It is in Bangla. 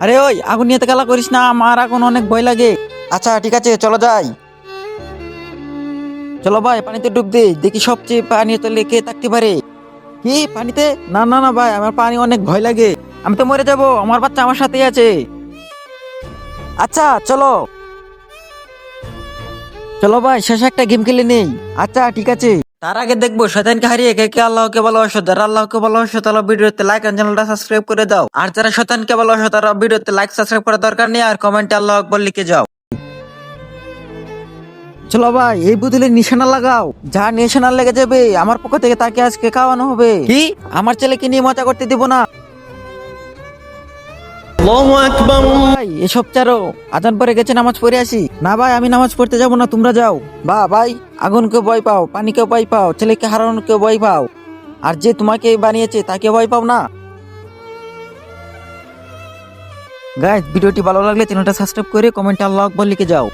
আরে ওই আগুন নিয়ে তো খেলা করিস না, আমার আগুন অনেক ভয় লাগে। আচ্ছা ঠিক আছে, চলো যাই। চলো ভাই পানিতে ডুব দে, দেখি সবচেয়ে পানি তলে কে থাকতে পারে। কি পানিতে? না না না ভাই, আমার পানি অনেক ভয় লাগে, আমি তো মরে যাব, আমার বাচ্চা আমার সাথেই আছে। আচ্ছা চলো চলো ভাই, শেষ একটা গেম খেলে নেই। আচ্ছা ঠিক আছে, তার আগে দেখবো শয়তানকে হারিয়ে কে কে আল্লাহকে ভালোবাসো। যারা আল্লাহকে ভালোবাসো তারা ভিডিওতে লাইক আর চ্যানেলটা সাবস্ক্রাইব করে দাও। আর যারা শয়তানকে ভালোবাসো তারা ভিডিওতে লাইক সাবস্ক্রাইব করার দরকার নেই, আর কমেন্টে আল্লাহ আকবার লিখে যাও। চলো ভাই এই বুদুলের নিশানা লাগাও, যা নিশানা লেগে যাবে আমার পক্ষ থেকে তাকে আজকে খাওয়ানো হবে। কি আমার ছেলেকে নিয়ে মজা করতে দিব না ভাই, এসব চারো, আজান পরে গেছে, নামাজ পড়ে আসি। না ভাই আমি নামাজ পড়তে যাব না, তোমরা যাও। বা ভাই, আগুনকে ভয় পাও, পানিকে ভয় পাও, ছেলেকে হারানোকে ভয় পাও, আর যে তোমাকে বানিয়েছে তাকে ভয় পাও না। গাইস ভিডিওটি ভালো লাগলে চ্যানেলটা সাবস্ক্রাইব করে কমেন্টে আল্লাহু আকবার লিখে যাও।